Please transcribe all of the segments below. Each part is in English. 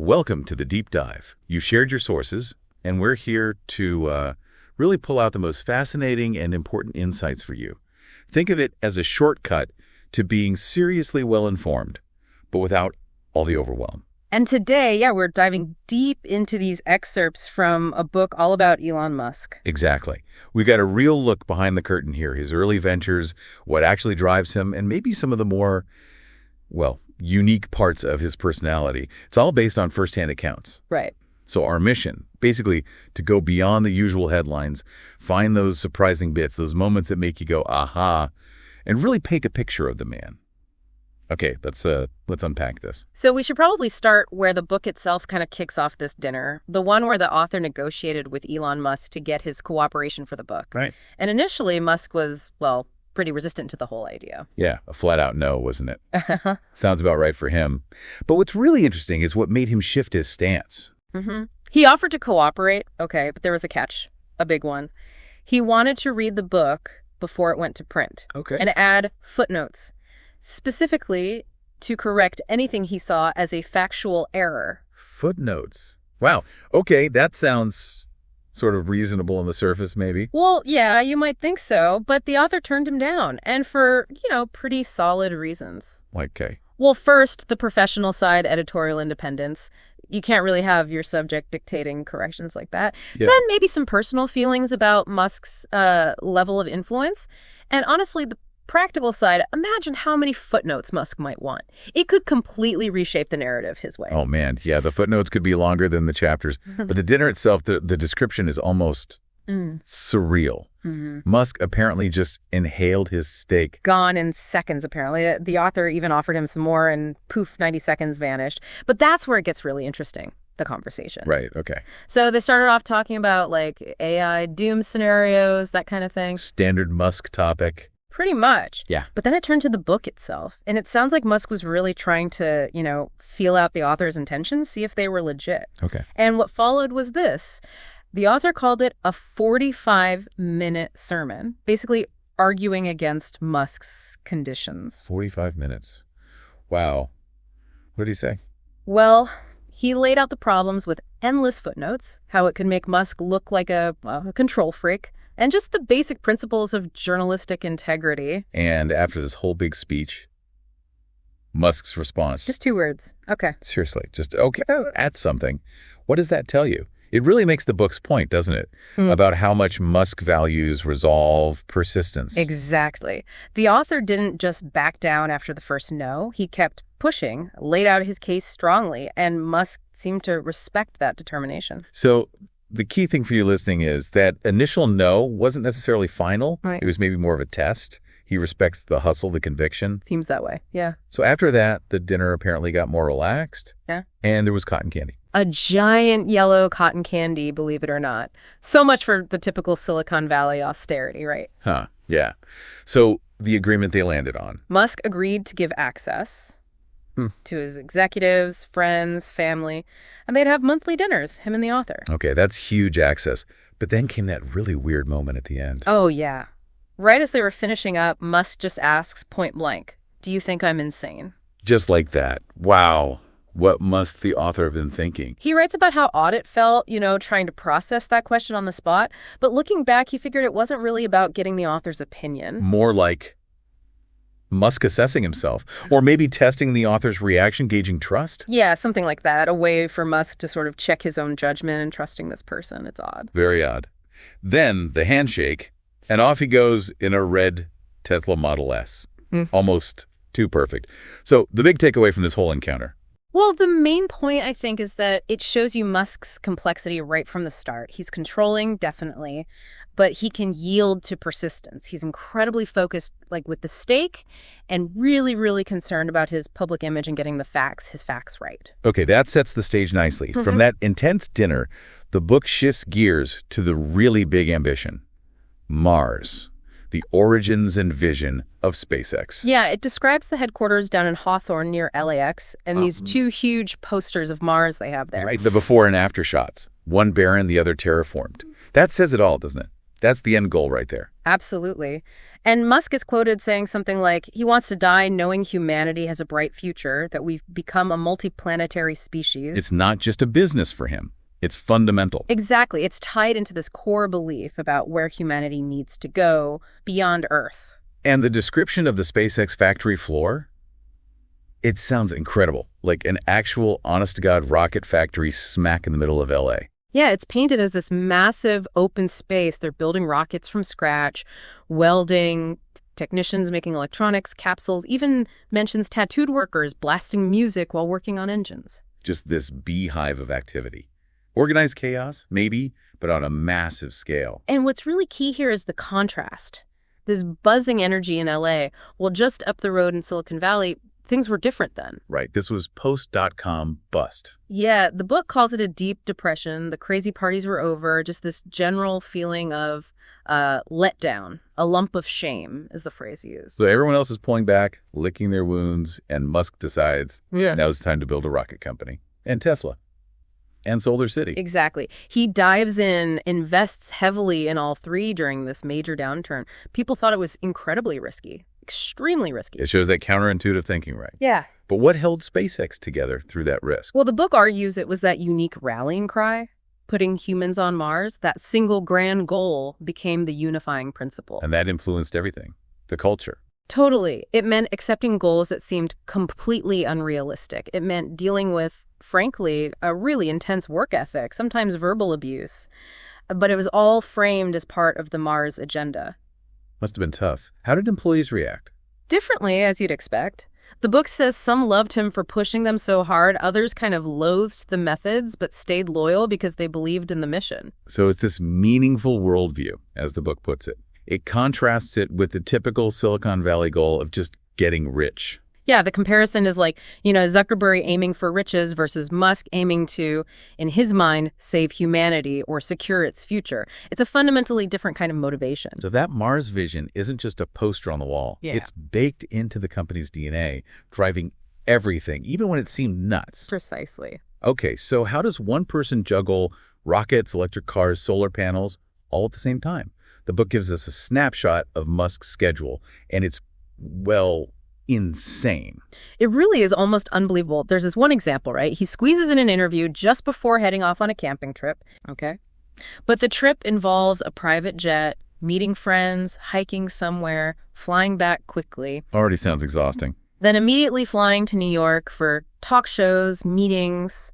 Welcome to the deep dive. You've shared your sources, and we're here to really pull out the most fascinating and important insights for you. Think of it as a shortcut to being seriously well-informed, but without all the overwhelm. And today, we're diving deep into these excerpts from a book all about Elon Musk. Exactly. We've got a real look behind the curtain here, his early ventures, what actually drives him, and maybe some of the more, unique parts of his personality. It's all based on firsthand accounts. Right. So our mission, basically, to go beyond the usual headlines, find those surprising bits, those moments that make you go, aha, and really paint a picture of the man. Okay, let's unpack this. So we should probably start where the book itself kind of kicks off this dinner, the one where the author negotiated with Elon Musk to get his cooperation for the book. Right. And initially, Musk was, pretty resistant to the whole idea. Yeah, a flat-out no, wasn't it? Sounds about right for him. But what's really interesting is what made him shift his stance. Mm-hmm. He offered to cooperate, okay, but there was a catch, a big one. He wanted to read the book before it went to print. Okay. And add footnotes, specifically to correct anything he saw as a factual error. Footnotes. Wow. Okay, that sounds sort of reasonable on the surface, maybe. Well, yeah, you might think so, but the author turned him down, and for, pretty solid reasons. Okay. Well, first, the professional side, editorial independence. You can't really have your subject dictating corrections like that. Yeah. Then maybe some personal feelings about Musk's level of influence. And honestly, the practical side, imagine how many footnotes Musk might want. It could completely reshape the narrative his way. Oh, man. Yeah, the footnotes could be longer than the chapters. But the dinner itself, the description is almost surreal. Mm-hmm. Musk apparently just inhaled his steak. Gone in seconds, apparently. The author even offered him some more, and poof, 90 seconds vanished. But that's where it gets really interesting, the conversation. Right, okay. So they started off talking about, AI doom scenarios, that kind of thing. Standard Musk topic. Pretty much. Yeah. But then it turned to the book itself. And it sounds like Musk was really trying to, feel out the author's intentions, see if they were legit. Okay. And what followed was this. The author called it a 45-minute sermon, basically arguing against Musk's conditions. 45 minutes. Wow. What did he say? Well, he laid out the problems with endless footnotes, how it could make Musk look like a control freak, and just the basic principles of journalistic integrity. And after this whole big speech, Musk's response. Just 2 words. Okay. Seriously, just, okay, add something. What does that tell you? It really makes the book's point, doesn't it? About how much Musk values resolve, persistence. Exactly. The author didn't just back down after the first no. He kept pushing, laid out his case strongly, and Musk seemed to respect that determination. So the key thing for you listening is that initial no wasn't necessarily final. Right. It was maybe more of a test. He respects the hustle, the conviction. Seems that way, yeah. So after that, the dinner apparently got more relaxed. Yeah. And there was cotton candy. A giant yellow cotton candy, believe it or not. So much for the typical Silicon Valley austerity, right? Huh, yeah. So the agreement they landed on. Musk agreed to give access to his executives, friends, family, and they'd have monthly dinners, him and the author. Okay, that's huge access. But then came that really weird moment at the end. Oh, yeah. Right as they were finishing up, Musk just asks point blank, "Do you think I'm insane?" Just like that. Wow. What must the author have been thinking? He writes about how odd it felt, trying to process that question on the spot. But looking back, he figured it wasn't really about getting the author's opinion. More like Musk assessing himself, or maybe testing the author's reaction, gauging trust? Yeah, something like that. A way for Musk to sort of check his own judgment and trusting this person. It's odd. Very odd. Then the handshake, and off he goes in a red Tesla Model S. Almost too perfect. So the big takeaway from this whole encounter. Well, the main point, I think, is that it shows you Musk's complexity right from the start. He's controlling, definitely, but he can yield to persistence. He's incredibly focused, with the stake, and really, really concerned about his public image and getting his facts right. Okay, that sets the stage nicely. From that intense dinner, the book shifts gears to the really big ambition. Mars. The origins and vision of SpaceX. Yeah, it describes the headquarters down in Hawthorne near LAX and these 2 huge posters of Mars they have there. Right, the before and after shots. One barren, the other terraformed. That says it all, doesn't it? That's the end goal right there. Absolutely. And Musk is quoted saying something like, he wants to die knowing humanity has a bright future, that we've become a multiplanetary species. It's not just a business for him. It's fundamental. Exactly. It's tied into this core belief about where humanity needs to go beyond Earth. And the description of the SpaceX factory floor? It sounds incredible, like an actual honest-to-God rocket factory smack in the middle of LA. Yeah, it's painted as this massive open space. They're building rockets from scratch, welding, technicians making electronics, capsules, even mentions tattooed workers blasting music while working on engines. Just this beehive of activity. Organized chaos, maybe, but on a massive scale. And what's really key here is the contrast. This buzzing energy in LA, well, just up the road in Silicon Valley, things were different then. Right, this was post-dot-com bust. Yeah, the book calls it a deep depression. The crazy parties were over, just this general feeling of letdown, a lump of shame is the phrase used. So everyone else is pulling back, licking their wounds, and Musk decides now it's time to build a rocket company. And Tesla. And Solar City. Exactly. He dives in, invests heavily in all three during this major downturn. People thought it was incredibly risky, extremely risky. It shows that counterintuitive thinking, right? Yeah. But what held SpaceX together through that risk? Well, the book argues it was that unique rallying cry, putting humans on Mars. That single grand goal became the unifying principle. And that influenced everything. The culture. Totally. It meant accepting goals that seemed completely unrealistic. It meant dealing with, frankly, a really intense work ethic, sometimes verbal abuse. But it was all framed as part of the Mars agenda. Must have been tough. How did employees react? Differently, as you'd expect. The book says some loved him for pushing them so hard, others kind of loathed the methods but stayed loyal because they believed in the mission. So it's this meaningful worldview, as the book puts it. It contrasts it with the typical Silicon Valley goal of just getting rich. Yeah, the comparison is like, Zuckerberg aiming for riches versus Musk aiming to, in his mind, save humanity or secure its future. It's a fundamentally different kind of motivation. So that Mars vision isn't just a poster on the wall. Yeah. It's baked into the company's DNA, driving everything, even when it seemed nuts. Precisely. Okay, so how does one person juggle rockets, electric cars, solar panels, all at the same time? The book gives us a snapshot of Musk's schedule, and it's, well, insane. It really is almost unbelievable. There's this one example, right? He squeezes in an interview just before heading off on a camping trip. Okay. But the trip involves a private jet, meeting friends, hiking somewhere, flying back quickly. Already sounds exhausting. Then immediately flying to New York for talk shows, meetings,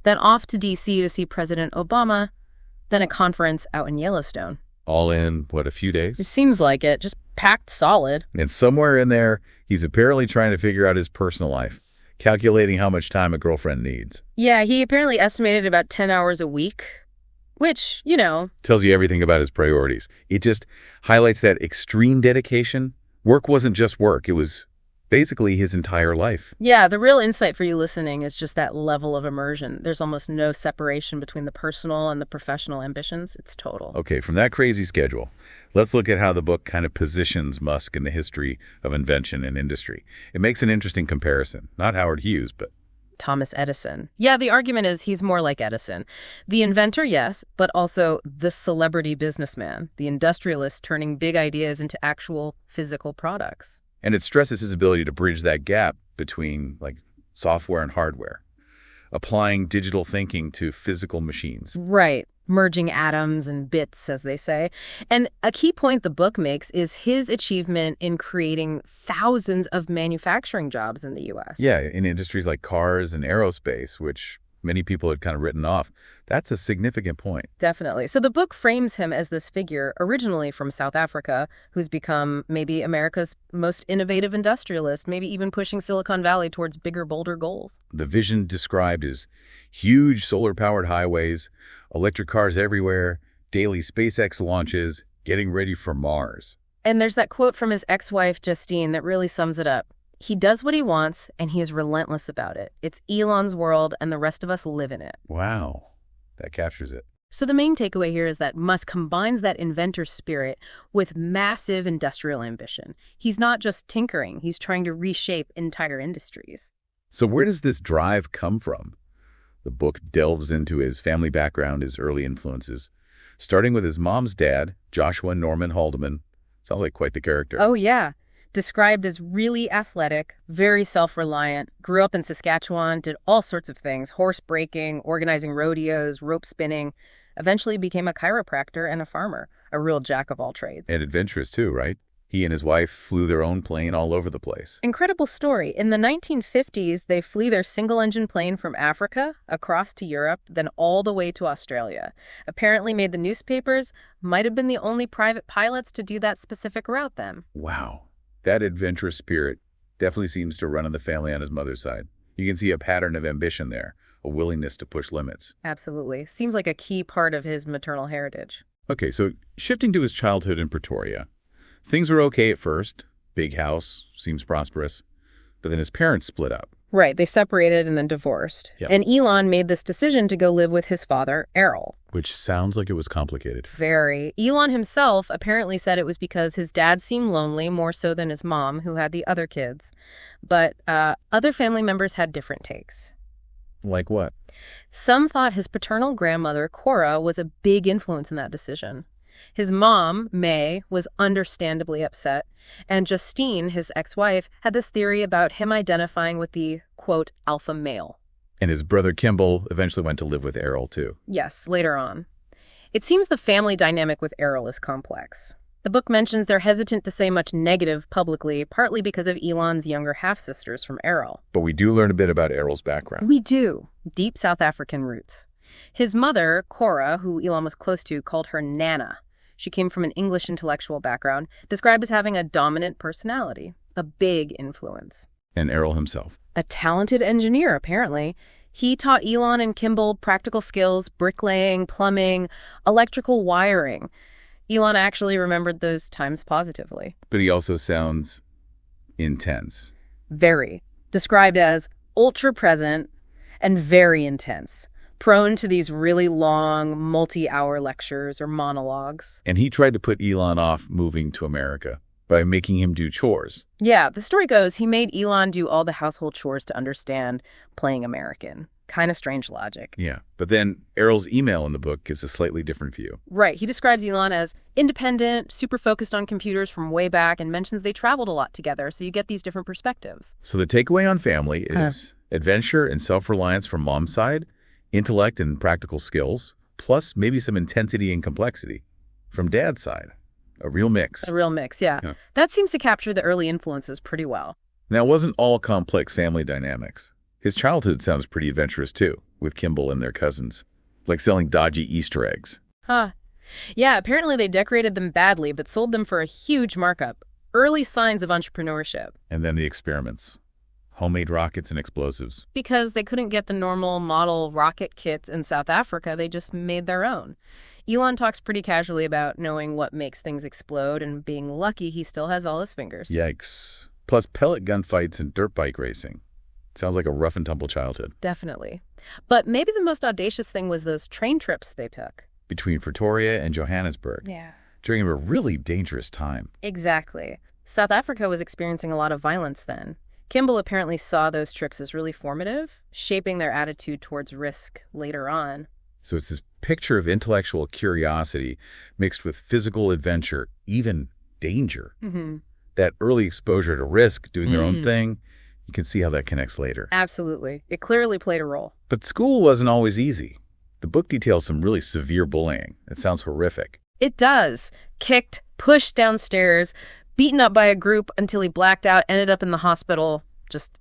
then off to D.C. to see President Obama, then a conference out in Yellowstone. All in, what, a few It days? seems like it, just packed solid. And somewhere in there, he's apparently trying to figure out his personal life, calculating how much time a girlfriend needs. Yeah, he apparently estimated about 10 hours a week, which, Tells you everything about his priorities. It just highlights that extreme dedication. Work wasn't just work. It was basically his entire life. Yeah, the real insight for you listening is just that level of immersion. There's almost no separation between the personal and the professional ambitions. It's total. Okay, from that crazy schedule, let's look at how the book kind of positions Musk in the history of invention and industry. It makes an interesting comparison. Not Howard Hughes, but Thomas Edison. Yeah, the argument is he's more like Edison. The inventor, yes, but also the celebrity businessman, the industrialist turning big ideas into actual physical products. and it stresses his ability to bridge that gap between like software and hardware, applying digital thinking to physical machines. Right. Merging atoms and bits, as they say. And a key point the book makes is his achievement in creating thousands of manufacturing jobs in the U.S. Yeah, in industries like cars and aerospace, which many people had kind of written off. That's a significant point. Definitely. So the book frames him as this figure originally from South Africa who's become maybe America's most innovative industrialist, maybe even pushing Silicon Valley towards bigger, bolder goals. The vision described is huge solar-powered highways, electric cars everywhere, daily SpaceX launches, getting ready for Mars. And there's that quote from his ex-wife, Justine, that really sums it up. He does what he wants, and he is relentless about it. It's Elon's world, and the rest of us live in it. Wow, that captures it. So the main takeaway here is that Musk combines that inventor spirit with massive industrial ambition. He's not just tinkering. He's trying to reshape entire industries. So where does this drive come from? The book delves into his family background, his early influences, starting with his mom's dad, Joshua Norman Haldeman, Sounds like quite the character. Oh, yeah. Described as really athletic, very self-reliant, grew up in Saskatchewan, did all sorts of things, horse breaking, organizing rodeos, rope spinning, eventually became a chiropractor and a farmer, a real jack of all trades. And adventurous too, right? He and his wife flew their own plane all over the place. Incredible story. In the 1950s, they flew their single-engine plane from Africa across to Europe, then all the way to Australia. Apparently made the newspapers, might have been the only private pilots to do that specific route then. Wow. That adventurous spirit definitely seems to run in the family on his mother's side. You can see a pattern of ambition there, a willingness to push limits. Absolutely. Seems like a key part of his maternal heritage. Okay, so shifting to his childhood in Pretoria. Things were okay at first. Big house, seems prosperous. But then his parents split up. Right, they separated and then divorced. Yep. And Elon made this decision to go live with his father, Errol. Which sounds like it was complicated. Very. Elon himself apparently said it was because his dad seemed lonely more so than his mom, who had the other kids. But other family members had different takes. Like what? Some thought his paternal grandmother, Cora, was a big influence in that decision. His mom, May, was understandably upset, and Justine, his ex-wife, had this theory about him identifying with the, quote, alpha male. And his brother Kimball eventually went to live with Errol, too. Yes, later on. It seems the family dynamic with Errol is complex. The book mentions they're hesitant to say much negative publicly, partly because of Elon's younger half-sisters from Errol. But we do learn a bit about Errol's background. We do. Deep South African roots. His mother, Cora, who Elon was close to, called her Nana. She came from an English intellectual background, described as having a dominant personality, a big influence. And Errol himself. A talented engineer, apparently. He taught Elon and Kimball practical skills, bricklaying, plumbing, electrical wiring. Elon actually remembered those times positively. But he also sounds intense. Very. Described as ultra-present and very intense. Prone to these really long, multi-hour lectures or monologues. And he tried to put Elon off moving to America by making him do chores. Yeah, the story goes he made Elon do all the household chores to understand playing American. Kind of strange logic. Yeah, but then Errol's email in the book gives a slightly different view. Right, he describes Elon as independent, super focused on computers from way back, and mentions they traveled a lot together, so you get these different perspectives. So the takeaway on family is adventure and self-reliance from mom's side, intellect and practical skills, plus maybe some intensity and complexity from dad's side. A real mix. A real mix, yeah. That seems to capture the early influences pretty well. Now, it wasn't all complex family dynamics. His childhood sounds pretty adventurous, too, with Kimball and their cousins, like selling dodgy Easter eggs. Huh. Yeah, apparently they decorated them badly, but sold them for a huge markup. Early signs of entrepreneurship. And then the experiments. Homemade rockets and explosives. Because they couldn't get the normal model rocket kits in South Africa, they just made their own. Elon talks pretty casually about knowing what makes things explode and being lucky he still has all his fingers. Yikes. Plus pellet gunfights and dirt bike racing. Sounds like a rough and tumble childhood. Definitely. But maybe the most audacious thing was those train trips they took. Between Pretoria and Johannesburg. Yeah. During a really dangerous time. Exactly. South Africa was experiencing a lot of violence then. Kimball apparently saw those trips as really formative, shaping their attitude towards risk later on. So it's this picture of intellectual curiosity mixed with physical adventure, even danger. Mm-hmm. That early exposure to risk, doing their own thing, you can see how that connects later. Absolutely. It clearly played a role. But school wasn't always easy. The book details some really severe bullying. It sounds horrific. It does. Kicked, pushed downstairs, beaten up by a group until he blacked out, ended up in the hospital. Just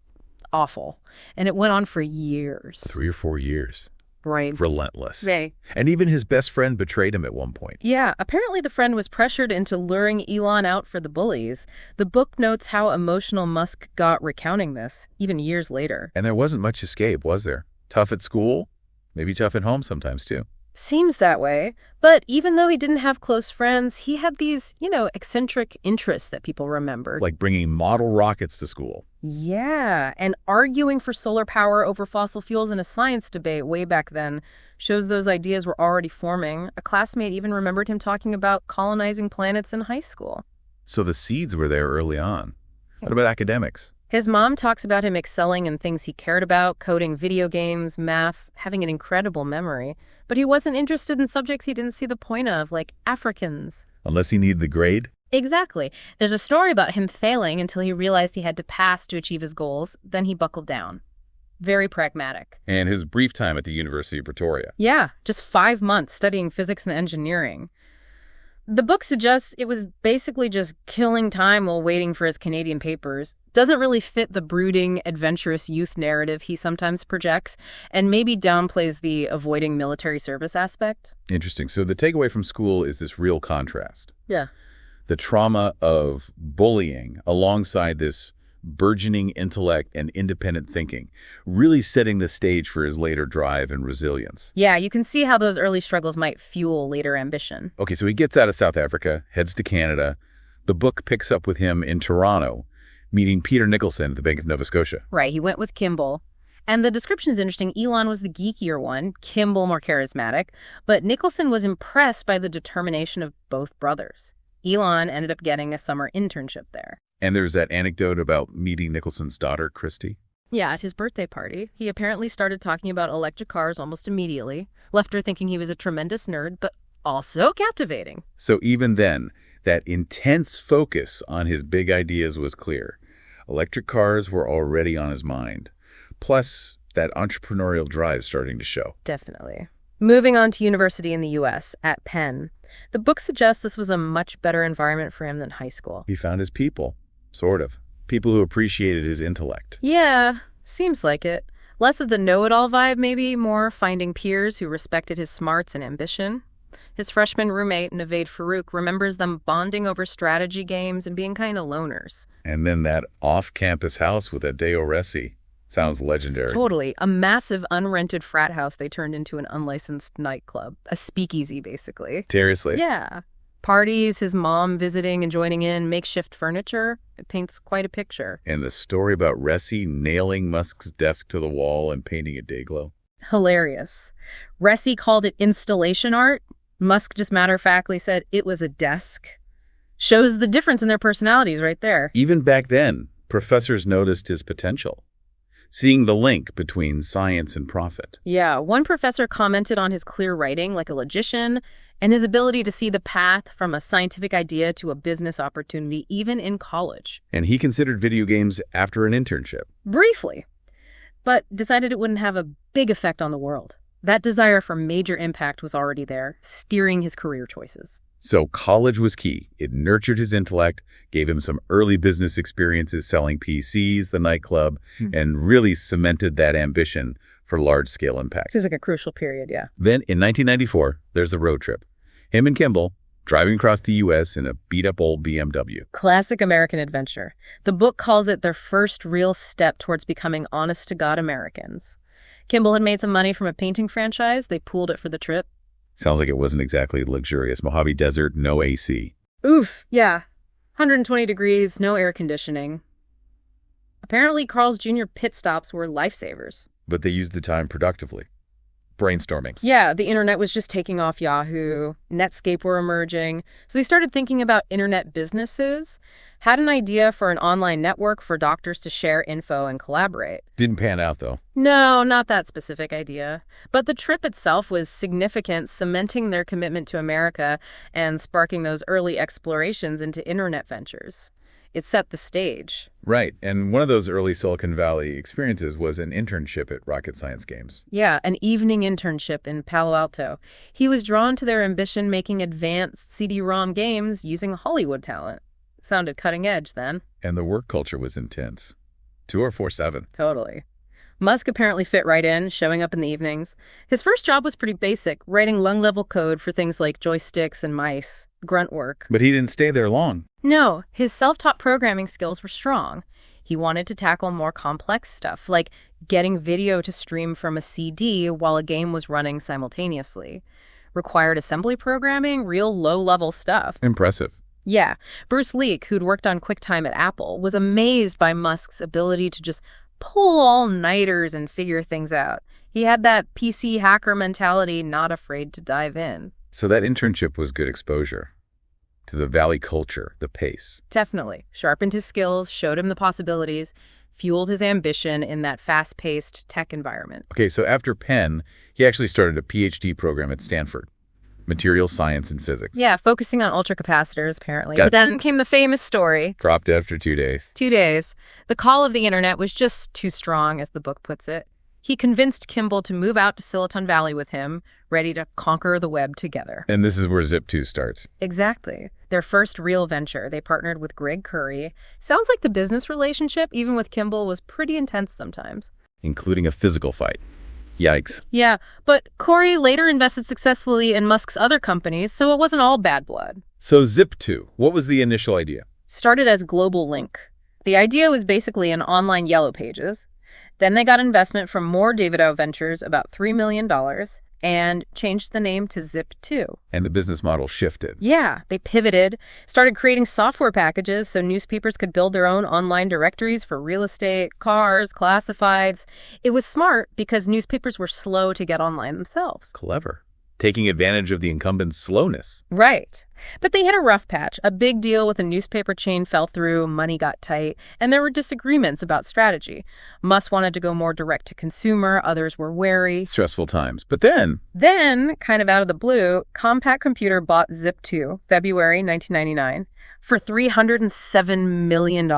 awful. And it went on for years. 3 or 4 years. Right. Relentless. Right. And even his best friend betrayed him at one point. Yeah, apparently the friend was pressured into luring Elon out for the bullies. The book notes how emotional Musk got recounting this, even years later. And there wasn't much escape, was there? Tough at school, maybe tough at home sometimes too. Seems that way. But even though he didn't have close friends, he had these, eccentric interests that people remembered. Like bringing model rockets to school. Yeah, and arguing for solar power over fossil fuels in a science debate way back then shows those ideas were already forming. A classmate even remembered him talking about colonizing planets in high school. So the seeds were there early on. What about academics? His mom talks about him excelling in things he cared about, coding video games, math, having an incredible memory. But he wasn't interested in subjects he didn't see the point of, like Africans. Unless he needed the grade? Exactly. There's a story about him failing until he realized he had to pass to achieve his goals. Then he buckled down. Very pragmatic. And his brief time at the University of Pretoria. Yeah, just 5 months studying physics and engineering. The book suggests it was basically just killing time while waiting for his Canadian papers. Doesn't really fit the brooding, adventurous youth narrative he sometimes projects, and maybe downplays the avoiding military service aspect. Interesting. So the takeaway from school is this real contrast. Yeah. The trauma of bullying alongside this burgeoning intellect and independent thinking, really setting the stage for his later drive and resilience. Yeah, you can see how those early struggles might fuel later ambition. Okay, so he gets out of South Africa, heads to Canada. The book picks up with him in Toronto, meeting Peter Nicholson at the Bank of Nova Scotia. Right, he went with Kimball. And the description is interesting. Elon was the geekier one, Kimball more charismatic, but Nicholson was impressed by the determination of both brothers. Elon ended up getting a summer internship there. And there's that anecdote about meeting Nicholson's daughter, Christy. Yeah, at his birthday party, he apparently started talking about electric cars almost immediately, left her thinking he was a tremendous nerd, but also captivating. So even then, that intense focus on his big ideas was clear. Electric cars were already on his mind. Plus, that entrepreneurial drive starting to show. Definitely. Moving on to university in the U.S., at Penn. The book suggests this was a much better environment for him than high school. He found his people, sort of. People who appreciated his intellect. Yeah, seems like it. Less of the know-it-all vibe, maybe, more finding peers who respected his smarts and ambition. His freshman roommate, Naveed Farouk, remembers them bonding over strategy games and being kind of loners. And then that off-campus house with a Deo Resi. Sounds legendary. Totally. A massive unrented frat house they turned into an unlicensed nightclub. A speakeasy, basically. Seriously? Yeah. Parties, his mom visiting and joining in, makeshift furniture. It paints quite a picture. And the story about Resi nailing Musk's desk to the wall and painting it dayglow? Hilarious. Resi called it installation art. Musk just matter-of-factly said it was a desk. Shows the difference in their personalities right there. Even back then, professors noticed his potential, seeing the link between science and profit. Yeah, one professor commented on his clear writing like a logician and his ability to see the path from a scientific idea to a business opportunity, even in college. And he considered video games after an internship. Briefly, but decided it wouldn't have a big effect on the world. That desire for major impact was already there, steering his career choices. So college was key. It nurtured his intellect, gave him some early business experiences selling PCs, the nightclub, and really cemented that ambition for large-scale impact. This is like a crucial period, yeah. Then, in 1994, there's a road trip. Him and Kimball driving across the U.S. in a beat-up old BMW. Classic American adventure. The book calls it their first real step towards becoming honest-to-God Americans. Kimball had made some money from a painting franchise. They pooled it for the trip. Sounds like it wasn't exactly luxurious. Mojave Desert, no AC. Oof, yeah. 120 degrees, no air conditioning. Apparently, Carl's Jr. pit stops were lifesavers. But they used the time productively. Brainstorming. Yeah, the internet was just taking off Yahoo. Netscape were emerging. So they started thinking about internet businesses, had an idea for an online network for doctors to share info and collaborate. Didn't pan out, though. No, not that specific idea. But the trip itself was significant, cementing their commitment to America and sparking those early explorations into internet ventures. It set the stage. Right, and one of those early Silicon Valley experiences was an internship at Rocket Science Games. Yeah, an evening internship in Palo Alto. He was drawn to their ambition making advanced CD-ROM games using Hollywood talent. Sounded cutting edge then. And the work culture was intense. 24/7. Totally. Musk apparently fit right in, showing up in the evenings. His first job was pretty basic, writing lung-level code for things like joysticks and mice, grunt work. But he didn't stay there long. No, his self-taught programming skills were strong. He wanted to tackle more complex stuff, like getting video to stream from a CD while a game was running simultaneously. Required assembly programming, real low-level stuff. Impressive. Yeah, Bruce Leak, who'd worked on QuickTime at Apple, was amazed by Musk's ability to just pull all-nighters and figure things out. He had that PC hacker mentality, not afraid to dive in. So that internship was good exposure to the Valley culture, the pace. Definitely. Sharpened his skills, showed him the possibilities, fueled his ambition in that fast-paced tech environment. Okay, so after Penn, he actually started a PhD program at Stanford. Material science and physics. Yeah, focusing on ultracapacitors, apparently. Got it. But then came the famous story. Dropped after 2 days. 2 days. The call of the internet was just too strong, as the book puts it. He convinced Kimball to move out to Silicon Valley with him, ready to conquer the web together. And this is where Zip2 starts. Exactly. Their first real venture. They partnered with Greg Curry. Sounds like the business relationship, even with Kimball, was pretty intense sometimes. Including a physical fight. Yikes. Yeah, but Corey later invested successfully in Musk's other companies, so it wasn't all bad blood. So Zip2, what was the initial idea? Started as Global Link. The idea was basically an online Yellow Pages. Then they got investment from more Davidow Ventures, about $3 million, and changed the name to Zip2. And the business model shifted. Yeah, they pivoted, started creating software packages so newspapers could build their own online directories for real estate, cars, classifieds. It was smart because newspapers were slow to get online themselves. Clever. Taking advantage of the incumbent's slowness. Right. But they hit a rough patch. A big deal with a newspaper chain fell through, money got tight, and there were disagreements about strategy. Musk wanted to go more direct to consumer, others were wary. Stressful times. But then, Kind of out of the blue, Compaq Computer bought Zip2, February 1999, for $307 million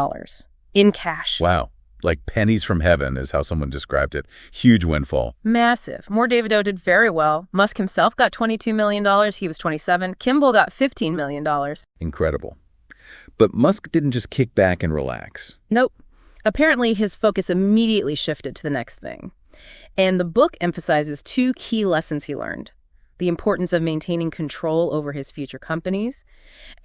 in cash. wow, like pennies from heaven is how someone described it. Huge windfall. Massive. More Davidow did very well. Musk himself got $22 million. He was 27. Kimball got $15 million. Incredible. But Musk didn't just kick back and relax. Nope. Apparently, his focus immediately shifted to the next thing. And the book emphasizes 2 key lessons he learned: the importance of maintaining control over his future companies,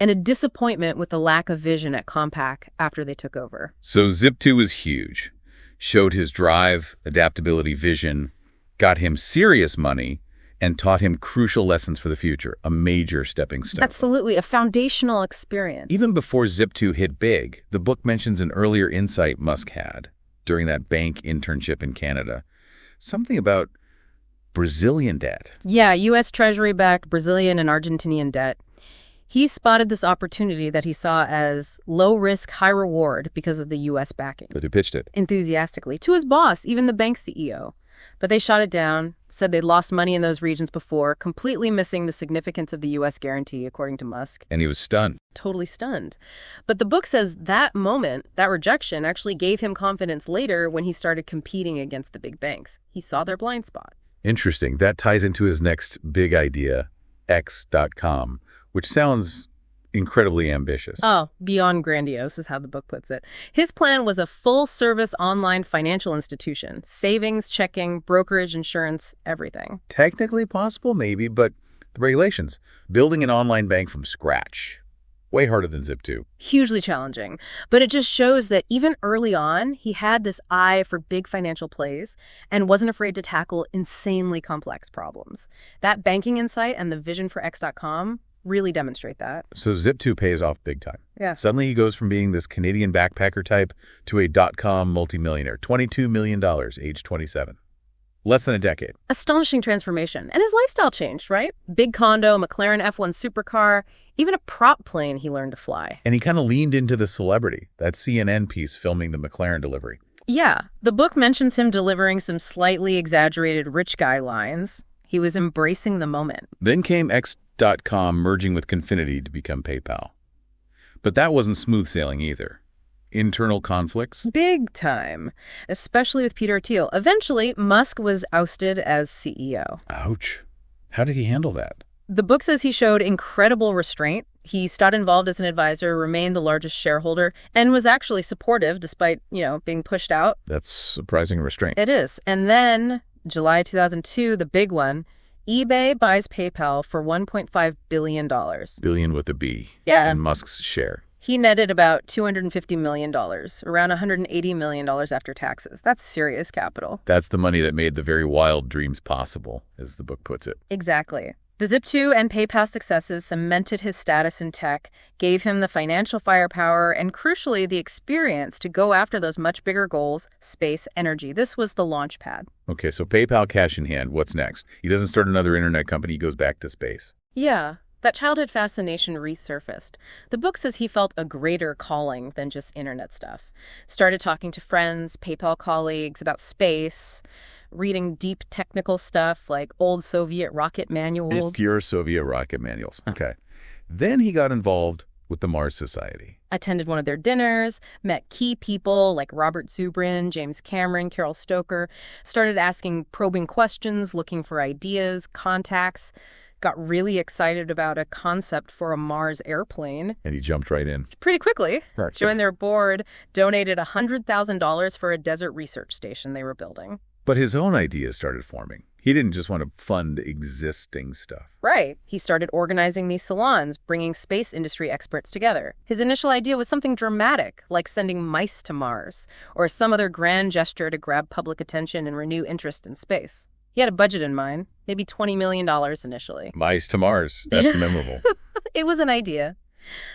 and a disappointment with the lack of vision at Compaq after they took over. So Zip2 was huge. Showed his drive, adaptability, vision, got him serious money, and taught him crucial lessons for the future, a major stepping stone. Absolutely, a foundational experience. Even before Zip2 hit big, the book mentions an earlier insight Musk had during that bank internship in Canada. Something about Brazilian debt. Yeah, U.S. Treasury-backed Brazilian and Argentinian debt. He spotted this opportunity that he saw as low risk, high reward because of the U.S. backing. But who pitched it? Enthusiastically. To his boss, even the bank CEO. But they shot it down, said they'd lost money in those regions before, completely missing the significance of the U.S. guarantee, according to Musk. And he was stunned. Totally stunned. But the book says that moment, that rejection, actually gave him confidence later when he started competing against the big banks. He saw their blind spots. Interesting. That ties into his next big idea, X.com, which sounds incredibly ambitious. Oh, beyond grandiose is how the book puts it. His plan was a full-service online financial institution. Savings, checking, brokerage, insurance, everything. Technically possible, maybe, but the regulations. Building an online bank from scratch. Way harder than Zip2. Hugely challenging. But it just shows that even early on, he had this eye for big financial plays and wasn't afraid to tackle insanely complex problems. That banking insight and the vision for X.com really demonstrate that. So Zip2 pays off big time. Yeah. Suddenly he goes from being this Canadian backpacker type to a .com multimillionaire. $22 million, age 27. Less than a decade. Astonishing transformation. And his lifestyle changed, right? Big condo, McLaren F1 supercar, even a prop plane he learned to fly. And he kind of leaned into the celebrity, that CNN piece filming the McLaren delivery. Yeah. The book mentions him delivering some slightly exaggerated rich guy lines. He was embracing the moment. Then came X.com merging with Confinity to become PayPal. But that wasn't smooth sailing either. Internal conflicts? Big time, especially with Peter Thiel. Eventually, Musk was ousted as CEO. Ouch. How did he handle that? The book says he showed incredible restraint. He stayed involved as an advisor, remained the largest shareholder, and was actually supportive despite, being pushed out. That's surprising restraint. It is. And then, July 2002, the big one, eBay buys PayPal for $1.5 billion. Billion with a B. Yeah. In Musk's share. He netted about $250 million, around $180 million after taxes. That's serious capital. That's the money that made the very wild dreams possible, as the book puts it. Exactly. The Zip2 and PayPal successes cemented his status in tech, gave him the financial firepower, and crucially, the experience to go after those much bigger goals, space, energy. This was the launch pad. Okay, so PayPal cash in hand. What's next? He doesn't start another internet company. He goes back to space. Yeah. That childhood fascination resurfaced. The book says he felt a greater calling than just internet stuff. Started talking to friends, PayPal colleagues about space, reading deep technical stuff like old Soviet rocket manuals. Obscure Soviet rocket manuals. Okay. Then he got involved with the Mars Society. Attended one of their dinners, met key people like Robert Zubrin, James Cameron, Carol Stoker, started asking probing questions, looking for ideas, contacts, got really excited about a concept for a Mars airplane. And he jumped right in. Pretty quickly. Right. Joined their board, donated $100,000 for a desert research station they were building. But his own ideas started forming. He didn't just want to fund existing stuff. Right. He started organizing these salons, bringing space industry experts together. His initial idea was something dramatic, like sending mice to Mars, or some other grand gesture to grab public attention and renew interest in space. He had a budget in mind, maybe $20 million initially. Mice to Mars. That's memorable. It was an idea.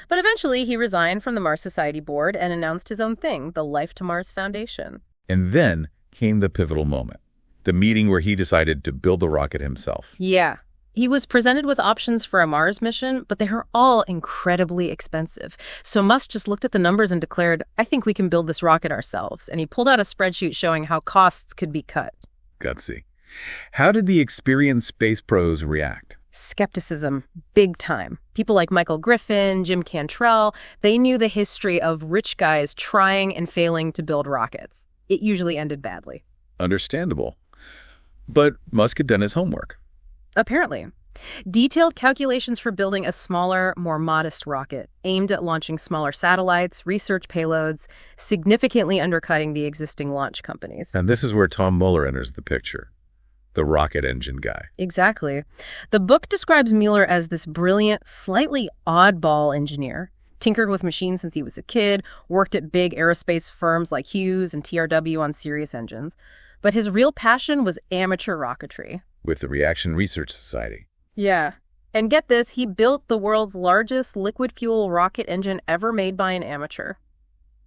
But eventually he resigned from the Mars Society board and announced his own thing, the Life to Mars Foundation. And then came the pivotal moment, the meeting where he decided to build the rocket himself. Yeah. He was presented with options for a Mars mission, but they were all incredibly expensive. So Musk just looked at the numbers and declared, I think we can build this rocket ourselves. And he pulled out a spreadsheet showing how costs could be cut. Gutsy. How did the experienced space pros react? Skepticism, big time. People like Michael Griffin, Jim Cantrell, they knew the history of rich guys trying and failing to build rockets. It usually ended badly. Understandable. But Musk had done his homework. Apparently. Detailed calculations for building a smaller, more modest rocket, aimed at launching smaller satellites, research payloads, significantly undercutting the existing launch companies. And this is where Tom Mueller enters the picture, the rocket engine guy. Exactly. The book describes Mueller as this brilliant, slightly oddball engineer. Tinkered with machines since he was a kid, worked at big aerospace firms like Hughes and TRW on serious engines. But his real passion was amateur rocketry. With the Reaction Research Society. Yeah. And get this, he built the world's largest liquid fuel rocket engine ever made by an amateur.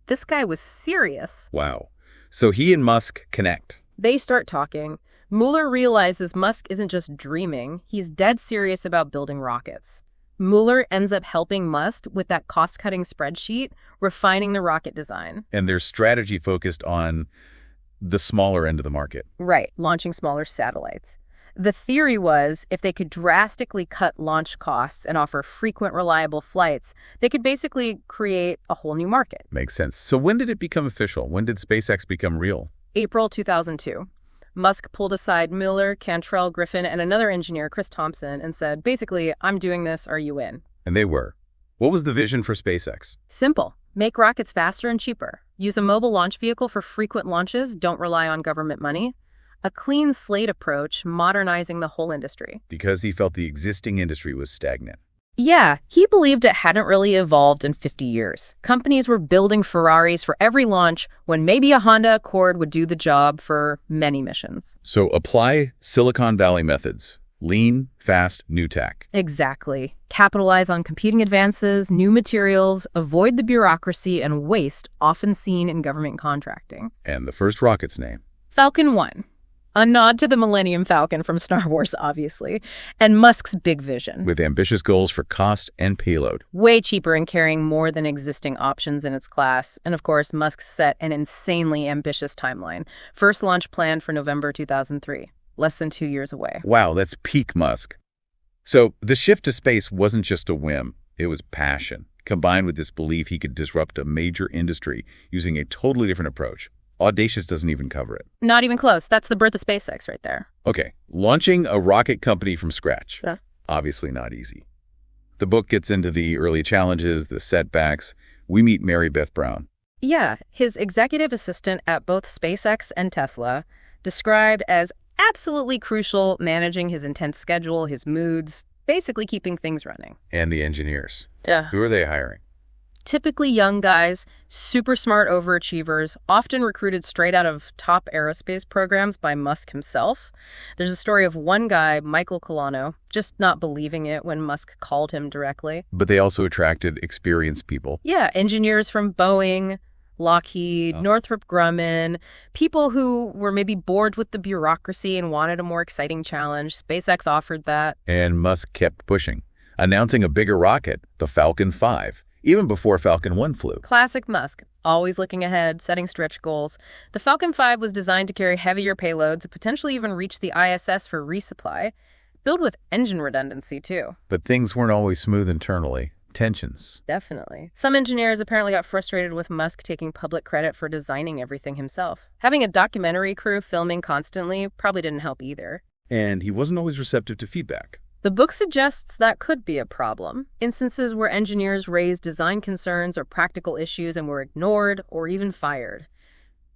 This guy was serious. Wow. So he and Musk connect. They start talking. Mueller realizes Musk isn't just dreaming, he's dead serious about building rockets. Mueller ends up helping Musk with that cost-cutting spreadsheet, refining the rocket design. And their strategy focused on the smaller end of the market. Right, launching smaller satellites. The theory was if they could drastically cut launch costs and offer frequent, reliable flights, they could basically create a whole new market. Makes sense. So when did it become official? When did SpaceX become real? April 2002. Musk pulled aside Mueller, Cantrell, Griffin, and another engineer, Chris Thompson, and said, basically, I'm doing this, are you in? And they were. What was the vision for SpaceX? Simple. Make rockets faster and cheaper. Use a mobile launch vehicle for frequent launches. Don't rely on government money. A clean slate approach, modernizing the whole industry. Because he felt the existing industry was stagnant. Yeah, he believed it hadn't really evolved in 50 years. Companies were building Ferraris for every launch when maybe a Honda Accord would do the job for many missions. So apply Silicon Valley methods. Lean, fast, new tech. Exactly. Capitalize on computing advances, new materials, avoid the bureaucracy and waste often seen in government contracting. And the first rocket's name? Falcon 1. A nod to the Millennium Falcon from Star Wars, obviously, and Musk's big vision. With ambitious goals for cost and payload. Way cheaper and carrying more than existing options in its class. And of course, Musk set an insanely ambitious timeline. First launch planned for November 2003, less than 2 years away. Wow, that's peak Musk. So the shift to space wasn't just a whim. It was passion, combined with this belief he could disrupt a major industry using a totally different approach. Audacious doesn't even cover it. Not even close. That's the birth of SpaceX right there. Okay, launching a rocket company from scratch. Yeah. Obviously not easy. The book gets into the early challenges, the setbacks. We meet Mary Beth Brown. Yeah, his executive assistant at both SpaceX and Tesla, described as absolutely crucial managing his intense schedule, his moods, basically keeping things running. And the engineers. Yeah. Who are they hiring? Typically young guys, super smart overachievers, often recruited straight out of top aerospace programs by Musk himself. There's a story of one guy, Michael Colano, just not believing it when Musk called him directly. But they also attracted experienced people. Yeah, engineers from Boeing, Lockheed, Northrop Grumman, people who were maybe bored with the bureaucracy and wanted a more exciting challenge. SpaceX offered that. And Musk kept pushing, announcing a bigger rocket, the Falcon 5. even before Falcon 1 flew. Classic Musk, always looking ahead, setting stretch goals. The Falcon 5 was designed to carry heavier payloads, potentially even reach the ISS for resupply. Build with engine redundancy, too. But things weren't always smooth internally. Tensions. Definitely. Some engineers apparently got frustrated with Musk taking public credit for designing everything himself. Having a documentary crew filming constantly probably didn't help either. And he wasn't always receptive to feedback. The book suggests that could be a problem. Instances where engineers raised design concerns or practical issues and were ignored or even fired.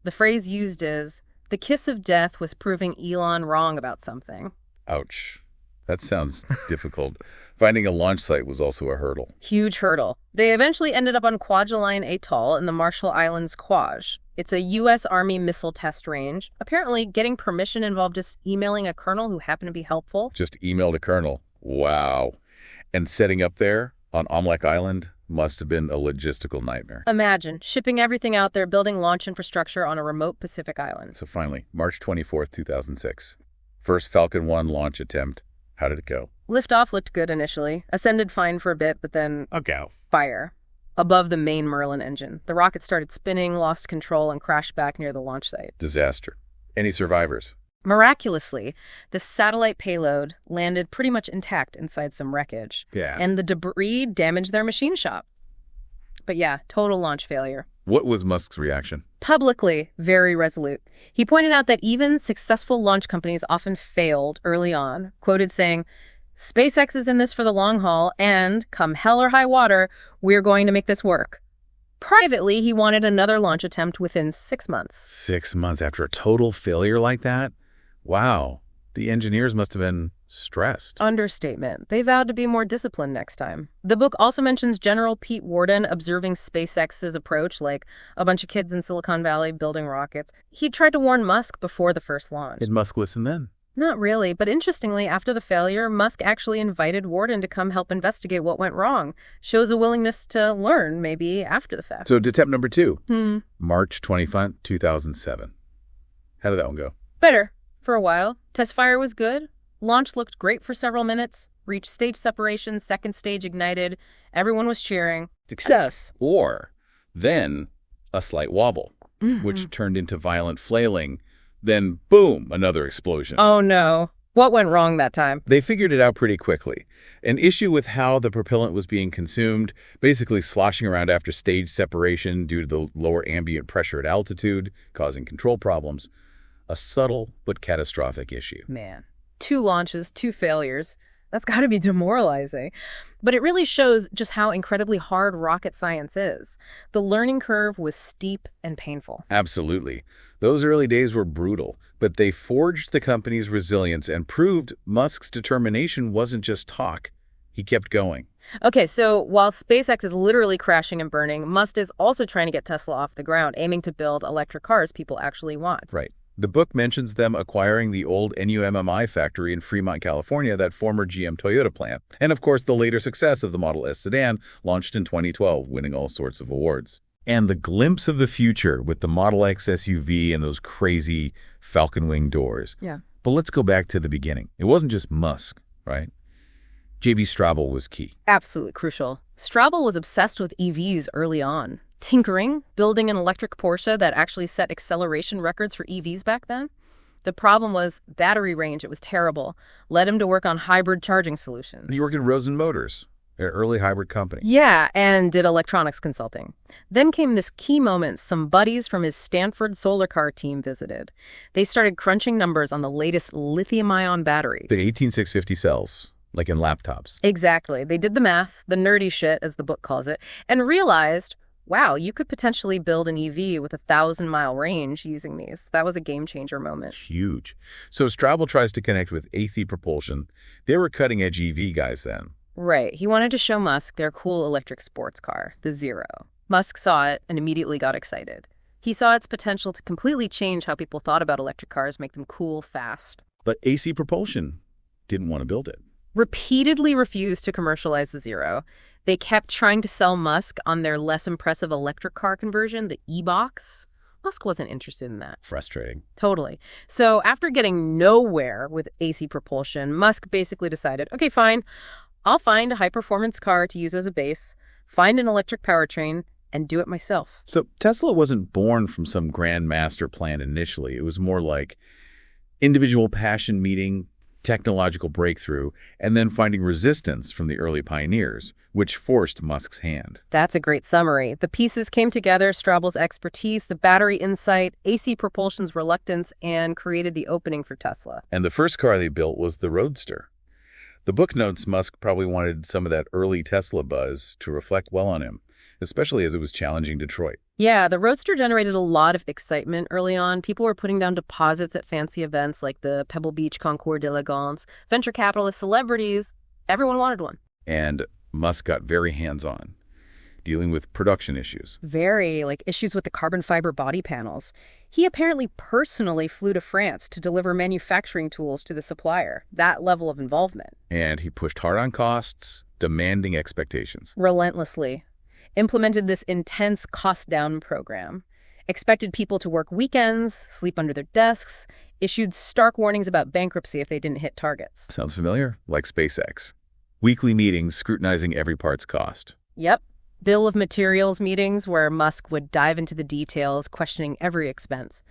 The phrase used is, the kiss of death was proving Elon wrong about something. Ouch. That sounds difficult. Finding a launch site was also a hurdle. Huge hurdle. They eventually ended up on Kwajalein Atoll in the Marshall Islands, Kwaj. It's a U.S. Army missile test range. Apparently, getting permission involved just emailing a colonel who happened to be helpful. Just emailed a colonel. Wow. And setting up there on Omelek Island must have been a logistical nightmare. Imagine shipping everything out there, building launch infrastructure on a remote Pacific island. So finally, March 24th, 2006. First Falcon 1 launch attempt. How did it go? Liftoff looked good initially. Ascended fine for a bit, but then fire. Above the main Merlin engine. The rocket started spinning, lost control, and crashed back near the launch site. Disaster. Any survivors? Miraculously, the satellite payload landed pretty much intact inside some wreckage. Yeah. And the debris damaged their machine shop. But yeah, total launch failure. What was Musk's reaction? Publicly, very resolute. He pointed out that even successful launch companies often failed early on, quoted saying, SpaceX is in this for the long haul, and come hell or high water, we're going to make this work. Privately, he wanted another launch attempt within 6 months. 6 months after a total failure like that? Wow. The engineers must have been stressed. Understatement. They vowed to be more disciplined next time. The book also mentions General Pete Worden observing SpaceX's approach, like a bunch of kids in Silicon Valley building rockets. He tried to warn Musk before the first launch. Did Musk listen then? Not really, but interestingly, after the failure, Musk actually invited Worden to come help investigate what went wrong. Shows a willingness to learn, maybe after the fact. So attempt number 2. March 25, 2007. How did that one go? Better. For a while. Test fire was good. Launch looked great for several minutes. Reached stage separation, second stage ignited. Everyone was cheering. Success. Or then a slight wobble, which turned into violent flailing. Then, boom, another explosion. Oh, no. What went wrong that time? They figured it out pretty quickly. An issue with how the propellant was being consumed, basically sloshing around after stage separation due to the lower ambient pressure at altitude, causing control problems. A subtle but catastrophic issue. Man, 2 launches, 2 failures. That's got to be demoralizing. But it really shows just how incredibly hard rocket science is. The learning curve was steep and painful. Absolutely. Those early days were brutal, but they forged the company's resilience and proved Musk's determination wasn't just talk. He kept going. Okay, so while SpaceX is literally crashing and burning, Musk is also trying to get Tesla off the ground, aiming to build electric cars people actually want. Right. The book mentions them acquiring the old NUMMI factory in Fremont, California, that former GM Toyota plant. And of course, the later success of the Model S sedan, launched in 2012, winning all sorts of awards. And the glimpse of the future with the Model X SUV and those crazy Falcon Wing doors. Yeah. But let's go back to the beginning. It wasn't just Musk, right? J.B. Straubel was key. Absolutely crucial. Straubel was obsessed with EVs early on. Tinkering, building an electric Porsche that actually set acceleration records for EVs back then. The problem was battery range. It was terrible. Led him to work on hybrid charging solutions. He worked at Rosen Motors, an early hybrid company. Yeah, and did electronics consulting. Then came this key moment. Some buddies from his Stanford solar car team visited. They started crunching numbers on the latest lithium-ion battery. The 18650 cells, like in laptops. Exactly. They did the math, the nerdy shit, as the book calls it, and realized, wow, you could potentially build an EV with a 1,000-mile range using these. That was a game-changer moment. Huge. So Straubel tries to connect with AC Propulsion. They were cutting-edge EV guys then. Right. He wanted to show Musk their cool electric sports car, the Zero. Musk saw it and immediately got excited. He saw its potential to completely change how people thought about electric cars, make them cool, fast. But AC Propulsion didn't want to build it. Repeatedly refused to commercialize the Zero. They kept trying to sell Musk on their less impressive electric car conversion, the e-Box. Musk wasn't interested in that. Frustrating. Totally. So after getting nowhere with AC Propulsion, Musk basically decided, okay, fine, I'll find a high-performance car to use as a base. find an electric powertrain, and do it myself. So Tesla wasn't born from some grand master plan initially. It was more like individual passion meeting, technological breakthrough, and then finding resistance from the early pioneers, which forced Musk's hand. That's a great summary. The pieces came together, Straubel's expertise, the battery insight, AC propulsion's reluctance, and created the opening for Tesla. And the first car they built was the Roadster. The book notes Musk probably wanted some of that early Tesla buzz to reflect well on him, especially as it was challenging Detroit. Yeah, the Roadster generated a lot of excitement early on. People were putting down deposits at fancy events like the Pebble Beach Concours d'Elegance. Venture capitalists, celebrities, everyone wanted one. And Musk got very hands-on, dealing with production issues. Like issues with the carbon fiber body panels. He apparently personally flew to France to deliver manufacturing tools to the supplier. That level of involvement. And he pushed hard on costs, demanding expectations. Relentlessly. Implemented this intense cost-down program. Expected people to work weekends, sleep under their desks, issued stark warnings about bankruptcy if they didn't hit targets. Sounds familiar? Like SpaceX. Weekly meetings scrutinizing every part's cost. Yep. Bill of materials meetings where Musk would dive into the details, questioning every expense.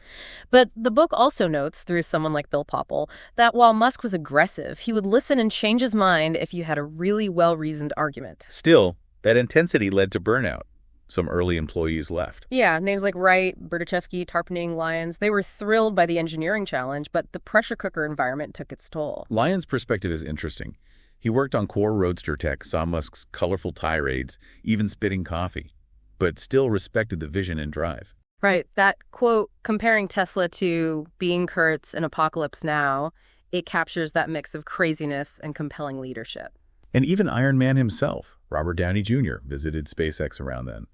But the book also notes, through someone like Bill Popple, that while Musk was aggressive, he would listen and change his mind if you had a really well-reasoned argument. Still, that intensity led to burnout. Some early employees left. Yeah, names like Wright, Berdichevsky, Tarpening, Lyons, they were thrilled by the engineering challenge, but the pressure cooker environment took its toll. Lyons' perspective is interesting. He worked on core roadster tech, saw Musk's colorful tirades, even spitting coffee, but still respected the vision and drive. Right. That quote, comparing Tesla to Being Kurtz and Apocalypse Now, it captures that mix of craziness and compelling leadership. And even Iron Man himself, Robert Downey Jr., visited SpaceX around then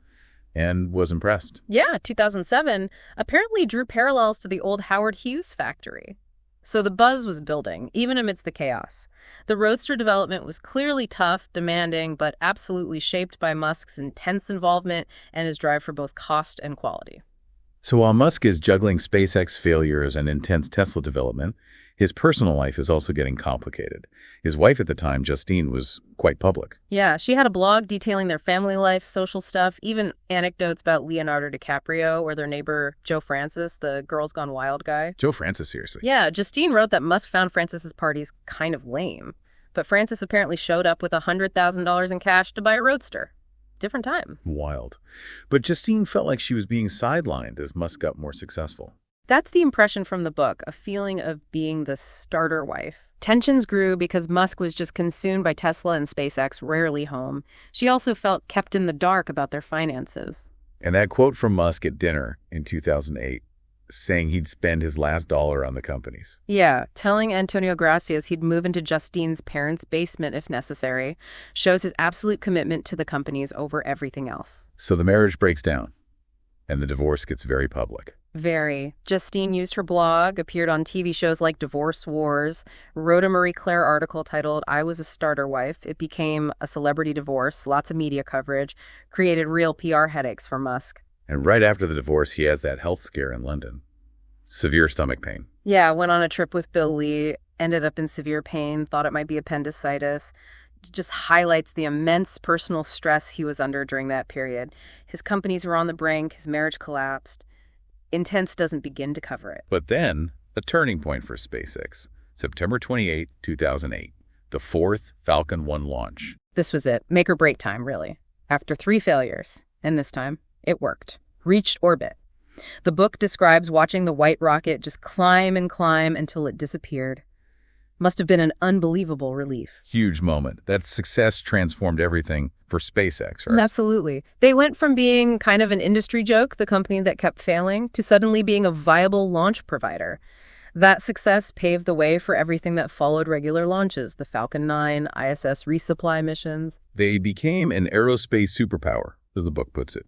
and was impressed. Yeah, 2007 apparently drew parallels to the old Howard Hughes factory. So the buzz was building, even amidst the chaos. The Roadster development was clearly tough, demanding, but absolutely shaped by Musk's intense involvement and his drive for both cost and quality. So while Musk is juggling SpaceX failures and intense Tesla development, his personal life is also getting complicated. His wife at the time, Justine, was quite public. Yeah, she had a blog detailing their family life, social stuff, even anecdotes about Leonardo DiCaprio or their neighbor Joe Francis, the Girls Gone Wild guy. Joe Francis, seriously. Yeah, Justine wrote that Musk found Francis's parties kind of lame. But Francis apparently showed up with $100,000 in cash to buy a Roadster. Different time. Wild. But Justine felt like she was being sidelined as Musk got more successful. That's the impression from the book, a feeling of being the starter wife. Tensions grew because Musk was just consumed by Tesla and SpaceX, rarely home. She also felt kept in the dark about their finances. And that quote from Musk at dinner in 2008, saying he'd spend his last dollar on the companies. Yeah, telling Antonio Gracias he'd move into Justine's parents' basement if necessary, shows his absolute commitment to the companies over everything else. So the marriage breaks down, and the divorce gets very public. Very. Justine used her blog, appeared on TV shows like Divorce Wars, wrote a Marie Claire article titled I Was a Starter Wife. It became a celebrity divorce, lots of media coverage, created real PR headaches for Musk. And right after the divorce, he has that health scare in London. Severe stomach pain. Yeah, went on a trip with Bill Lee, ended up in severe pain, thought it might be appendicitis. Just highlights the immense personal stress he was under during that period. His companies were on the brink, his marriage collapsed. Intense doesn't begin to cover it. But then, a turning point for SpaceX. September 28, 2008. The fourth Falcon 1 launch. This was it. Make or break time, really. After 3 failures. And this time, it worked. Reached orbit. The book describes watching the white rocket just climb and climb until it disappeared. Must have been an unbelievable relief. Huge moment. That success transformed everything for SpaceX, right? Absolutely. They went from being kind of an industry joke, the company that kept failing, to suddenly being a viable launch provider. That success paved the way for everything that followed regular launches, the Falcon 9, ISS resupply missions. They became an aerospace superpower, as the book puts it.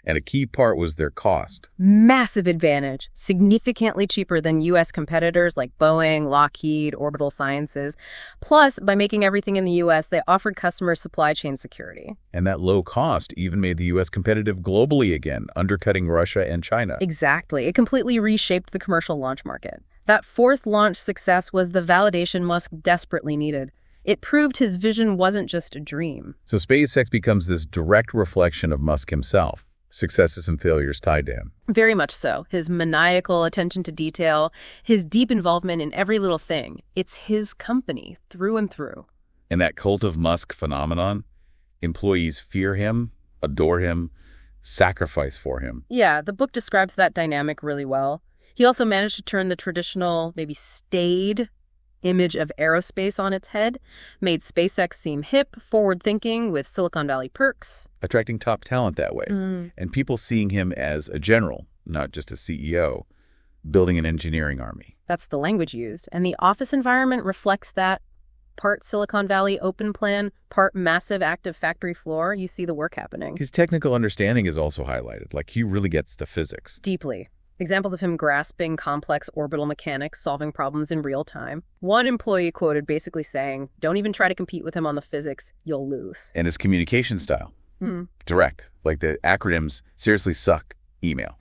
And a key part was their cost. Massive advantage, significantly cheaper than U.S. competitors like Boeing, Lockheed, Orbital Sciences. Plus, by making everything in the U.S., they offered customers supply chain security. And that low cost even made the U.S. competitive globally again, undercutting Russia and China. Exactly. It completely reshaped the commercial launch market. That fourth launch success was the validation Musk desperately needed. It proved his vision wasn't just a dream. So SpaceX becomes this direct reflection of Musk himself, successes and failures tied to him. Very much so. His maniacal attention to detail, his deep involvement in every little thing. It's his company through and through. And that cult of Musk phenomenon, employees fear him, adore him, sacrifice for him. Yeah, the book describes that dynamic really well. He also managed to turn the traditional, maybe staid image of aerospace on its head, made SpaceX seem hip, forward-thinking, with Silicon Valley perks. Attracting top talent that way. And people seeing him as a general, not just a CEO, building an engineering army. That's the language used. And the office environment reflects that. Part Silicon Valley open plan, part massive active factory floor. You see the work happening. His technical understanding is also highlighted, like he really gets the physics. Deeply. Examples of him grasping complex orbital mechanics, solving problems in real time. One employee quoted basically saying, "Don't even try to compete with him on the physics, you'll lose." And his communication style, direct, like the acronyms seriously suck, email.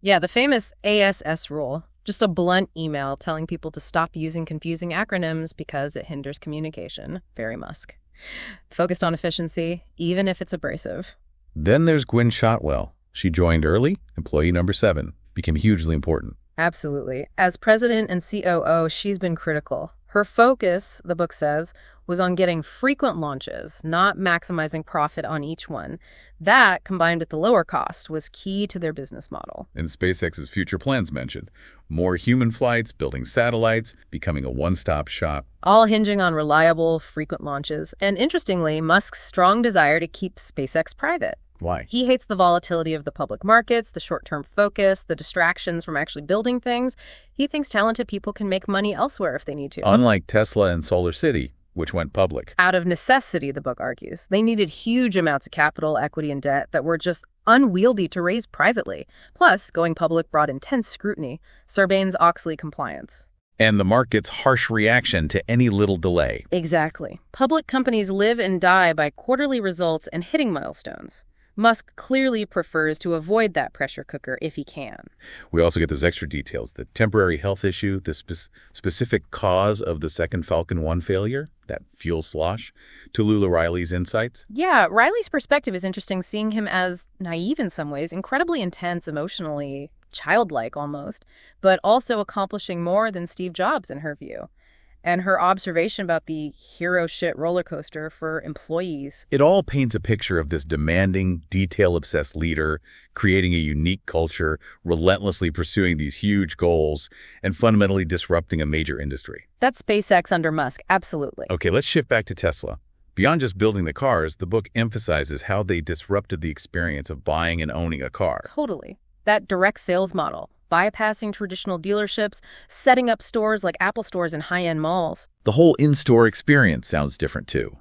Yeah, the famous ASS rule. Just a blunt email telling people to stop using confusing acronyms because it hinders communication. Very Musk. Focused on efficiency, even if it's abrasive. Then there's Gwynne Shotwell. She joined early, employee number 7, became hugely important. Absolutely. As president and COO, she's been critical. Her focus, the book says, was on getting frequent launches, not maximizing profit on each one. That, combined with the lower cost, was key to their business model. And SpaceX's future plans mentioned more human flights, building satellites, becoming a one-stop shop. All hinging on reliable, frequent launches. And interestingly, Musk's strong desire to keep SpaceX private. Why? He hates the volatility of the public markets, the short-term focus, the distractions from actually building things. He thinks talented people can make money elsewhere if they need to. Unlike Tesla and Solar City, which went public. Out of necessity, the book argues. They needed huge amounts of capital, equity, and debt that were just unwieldy to raise privately. Plus, going public brought intense scrutiny, Sarbanes-Oxley compliance. And the market's harsh reaction to any little delay. Exactly. Public companies live and die by quarterly results and hitting milestones. Musk clearly prefers to avoid that pressure cooker if he can. We also get those extra details, the temporary health issue, the specific cause of the second Falcon 1 failure, that fuel slosh, Tallulah Riley's insights. Yeah, Riley's perspective is interesting, seeing him as naive in some ways, incredibly intense emotionally, childlike almost, but also accomplishing more than Steve Jobs in her view. And her observation about the hero shit roller coaster for employees. It all paints a picture of this demanding, detail-obsessed leader, creating a unique culture, relentlessly pursuing these huge goals, and fundamentally disrupting a major industry. That's SpaceX under Musk, absolutely. Okay, let's shift back to Tesla. Beyond just building the cars, the book emphasizes how they disrupted the experience of buying and owning a car. Totally. That direct sales model. Bypassing traditional dealerships, setting up stores like Apple stores in high-end malls. The whole in-store experience sounds different too.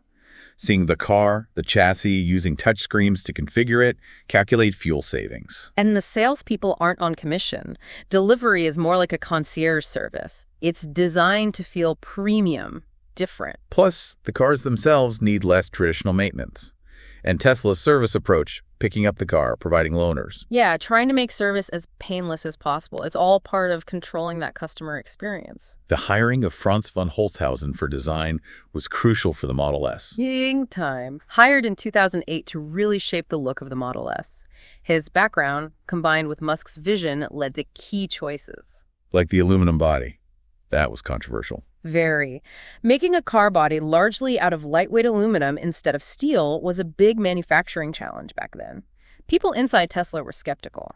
Seeing the car, the chassis, using touchscreens to configure it, calculate fuel savings. And the salespeople aren't on commission. Delivery is more like a concierge service. It's designed to feel premium, different. Plus, the cars themselves need less traditional maintenance. And Tesla's service approach, picking up the car, providing loaners. Yeah, trying to make service as painless as possible. It's all part of controlling that customer experience. The hiring of Franz von Holzhausen for design was crucial for the Model S. Big time. Hired in 2008 to really shape the look of the Model S. His background, combined with Musk's vision, led to key choices. Like the aluminum body. That was controversial. Very. Making a car body largely out of lightweight aluminum instead of steel was a big manufacturing challenge back then. People inside Tesla were skeptical.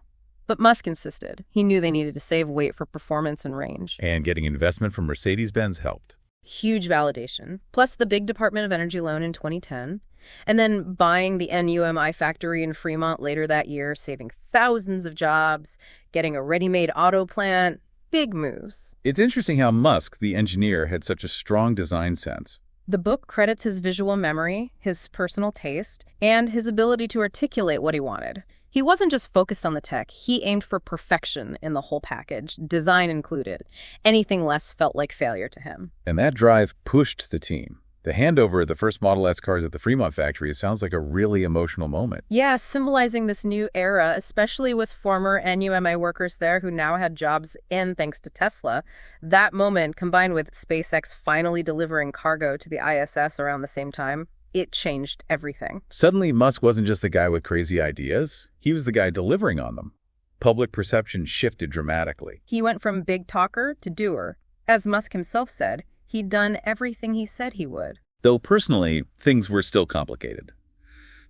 But Musk insisted. He knew they needed to save weight for performance and range. And getting investment from Mercedes-Benz helped. Huge validation. Plus the big Department of Energy loan in 2010. And then buying the NUMI factory in Fremont later that year, saving thousands of jobs, getting a ready-made auto plant. Big moves. It's interesting how Musk, the engineer, had such a strong design sense. The book credits his visual memory, his personal taste, and his ability to articulate what he wanted. He wasn't just focused on the tech, he aimed for perfection in the whole package, design included. Anything less felt like failure to him. And that drive pushed the team. The handover of the first Model S cars at the Fremont factory sounds like a really emotional moment. Yeah, symbolizing this new era, especially with former NUMI workers there who now had jobs in thanks to Tesla. That moment, combined with SpaceX finally delivering cargo to the ISS around the same time, it changed everything. Suddenly, Musk wasn't just the guy with crazy ideas. He was the guy delivering on them. Public perception shifted dramatically. He went from big talker to doer. As Musk himself said, he'd done everything he said he would. Though personally, things were still complicated.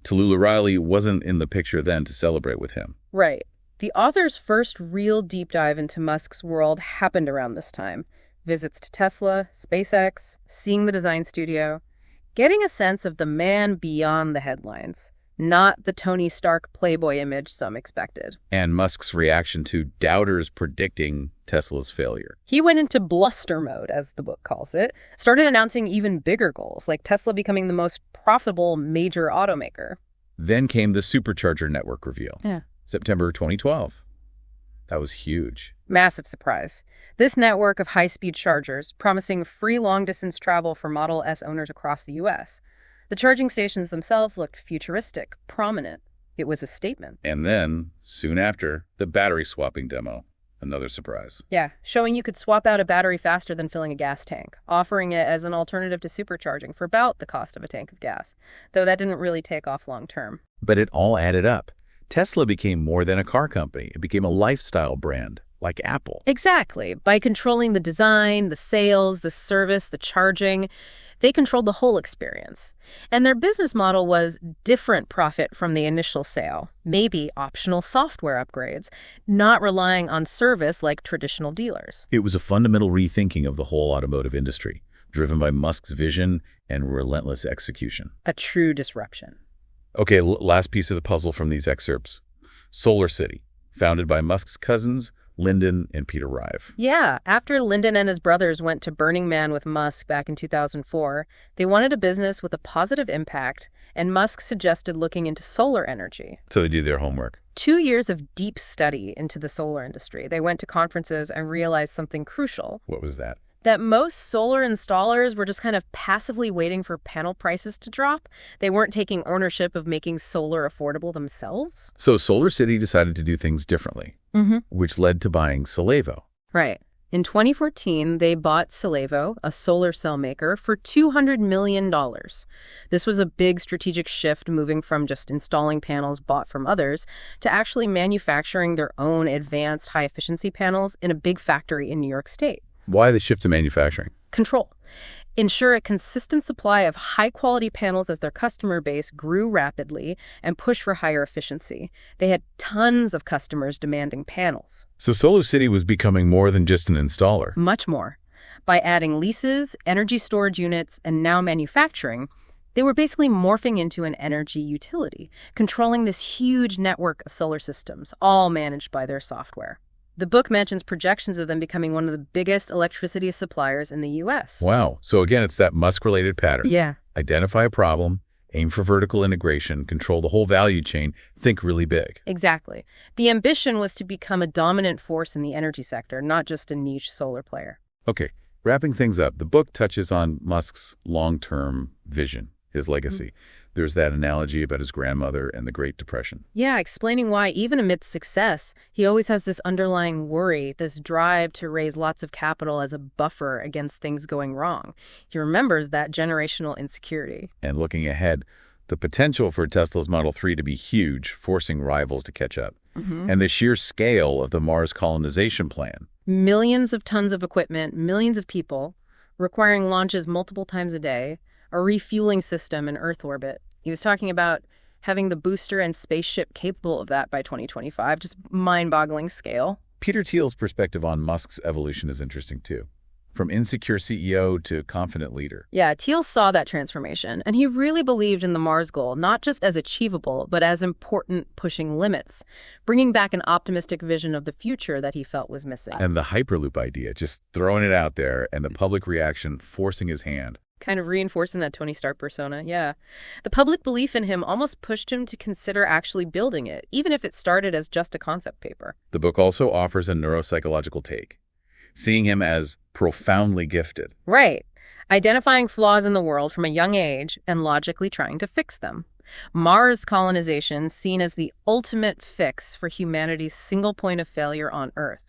Tallulah Riley wasn't in the picture then to celebrate with him. Right. The author's first real deep dive into Musk's world happened around this time. Visits to Tesla, SpaceX, seeing the design studio, getting a sense of the man beyond the headlines, not the Tony Stark Playboy image some expected. And Musk's reaction to doubters predicting Tesla's failure. He went into bluster mode, as the book calls it, started announcing even bigger goals, like Tesla becoming the most profitable major automaker. Then came the supercharger network reveal. Yeah. September 2012. That was huge. Massive surprise. This network of high-speed chargers, promising free long-distance travel for Model S owners across the U.S. The charging stations themselves looked futuristic, prominent. It was a statement. And then, soon after, the battery swapping demo. Another surprise. Yeah, showing you could swap out a battery faster than filling a gas tank, offering it as an alternative to supercharging for about the cost of a tank of gas, though that didn't really take off long term. But it all added up. Tesla became more than a car company. It became a lifestyle brand, like Apple. Exactly. By controlling the design, the sales, the service, the charging, they controlled the whole experience. And their business model was different profit from the initial sale, maybe optional software upgrades, not relying on service like traditional dealers. It was a fundamental rethinking of the whole automotive industry, driven by Musk's vision and relentless execution. A true disruption. Okay, last piece of the puzzle from these excerpts. Solar City, founded by Musk's cousins, Lyndon and Peter Rive. Yeah, after Lyndon and his brothers went to Burning Man with Musk back in 2004, they wanted a business with a positive impact, and Musk suggested looking into solar energy. So they did their homework. 2 years of deep study into the solar industry. They went to conferences and realized something crucial. What was that? That most solar installers were just kind of passively waiting for panel prices to drop. They weren't taking ownership of making solar affordable themselves. So Solar City decided to do things differently, which led to buying Solevo. Right. In 2014, they bought Solevo, a solar cell maker, for $200 million. This was a big strategic shift, moving from just installing panels bought from others to actually manufacturing their own advanced high-efficiency panels in a big factory in New York State. Why the shift to manufacturing? Control. Ensure a consistent supply of high-quality panels as their customer base grew rapidly and push for higher efficiency. They had tons of customers demanding panels. So Solar City was becoming more than just an installer. Much more. By adding leases, energy storage units, and now manufacturing, they were basically morphing into an energy utility, controlling this huge network of solar systems, all managed by their software. The book mentions projections of them becoming one of the biggest electricity suppliers in the U.S. Wow. So again, it's that Musk-related pattern. Yeah. Identify a problem, aim for vertical integration, control the whole value chain, think really big. Exactly. The ambition was to become a dominant force in the energy sector, not just a niche solar player. Okay, wrapping things up, the book touches on Musk's long-term vision, his legacy. There's that analogy about his grandmother and the Great Depression. Yeah, explaining why, even amidst success, he always has this underlying worry, this drive to raise lots of capital as a buffer against things going wrong. He remembers that generational insecurity. And looking ahead, the potential for Tesla's Model 3 to be huge, forcing rivals to catch up. And the sheer scale of the Mars colonization plan. Millions of tons of equipment, millions of people, requiring launches multiple times a day, a refueling system in Earth orbit. He was talking about having the booster and spaceship capable of that by 2025, just mind-boggling scale. Peter Thiel's perspective on Musk's evolution is interesting, too. From insecure CEO to confident leader. Yeah, Thiel saw that transformation, and he really believed in the Mars goal, not just as achievable, but as important pushing limits, bringing back an optimistic vision of the future that he felt was missing. And the Hyperloop idea, just throwing it out there, and the public reaction forcing his hand. Kind of reinforcing that Tony Stark persona, yeah. The public belief in him almost pushed him to consider actually building it, even if it started as just a concept paper. The book also offers a neuropsychological take, seeing him as profoundly gifted. Right. identifying flaws in the world from a young age and logically trying to fix them. Mars colonization seen as the ultimate fix for humanity's single point of failure on Earth.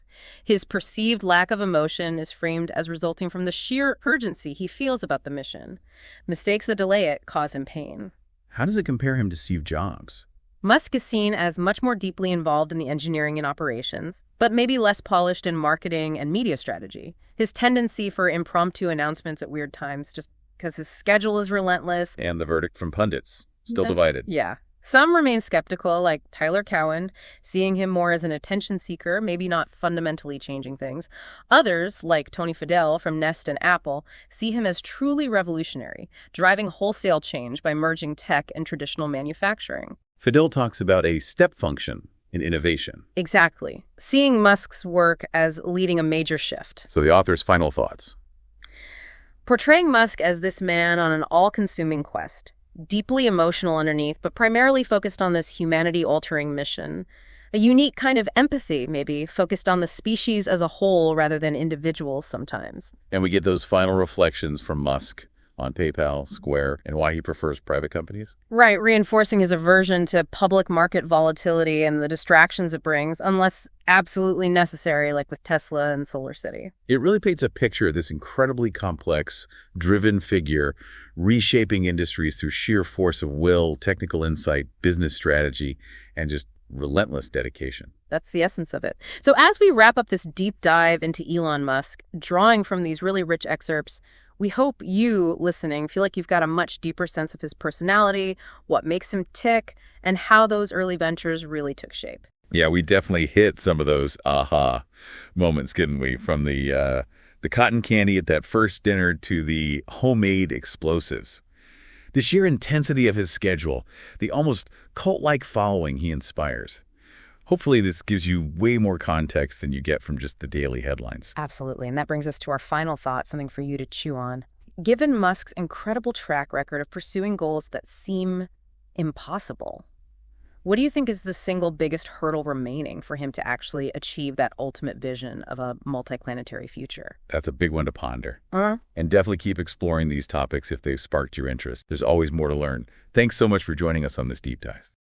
His perceived lack of emotion is framed as resulting from the sheer urgency he feels about the mission. Mistakes that delay it cause him pain. How does it compare him to Steve Jobs? Musk is seen as much more deeply involved in the engineering and operations, but maybe less polished in marketing and media strategy. His tendency for impromptu announcements at weird times, just because his schedule is relentless. And the verdict from pundits, still divided. Yeah. Some remain skeptical, like Tyler Cowen, seeing him more as an attention seeker, maybe not fundamentally changing things. Others, like Tony Fadell from Nest and Apple, see him as truly revolutionary, driving wholesale change by merging tech and traditional manufacturing. Fadell talks about a step function in innovation. Exactly. Seeing Musk's work as leading a major shift. So the author's final thoughts. Portraying Musk as this man on an all-consuming quest, deeply emotional underneath, but primarily focused on this humanity-altering mission. A unique kind of empathy, maybe, focused on the species as a whole rather than individuals sometimes. And we get those final reflections from Musk on PayPal, Square, and why he prefers private companies. Right, reinforcing his aversion to public market volatility and the distractions it brings, unless absolutely necessary, like with Tesla and SolarCity. It really paints a picture of this incredibly complex, driven figure reshaping industries through sheer force of will, technical insight, business strategy, and just relentless dedication. That's the essence of it. So as we wrap up this deep dive into Elon Musk, drawing from these really rich excerpts, we hope you, listening, feel like you've got a much deeper sense of his personality, what makes him tick, and how those early ventures really took shape. Yeah, we definitely hit some of those aha moments, didn't we? From the cotton candy at that first dinner to the homemade explosives. The sheer intensity of his schedule, the almost cult-like following he inspires. Hopefully this gives you way more context than you get from just the daily headlines. Absolutely, and that brings us to our final thought, something for you to chew on. Given Musk's incredible track record of pursuing goals that seem impossible, what do you think is the single biggest hurdle remaining for him to actually achieve that ultimate vision of a multiplanetary future? That's a big one to ponder. And definitely keep exploring these topics if they've sparked your interest. There's always more to learn. Thanks so much for joining us on this deep dive.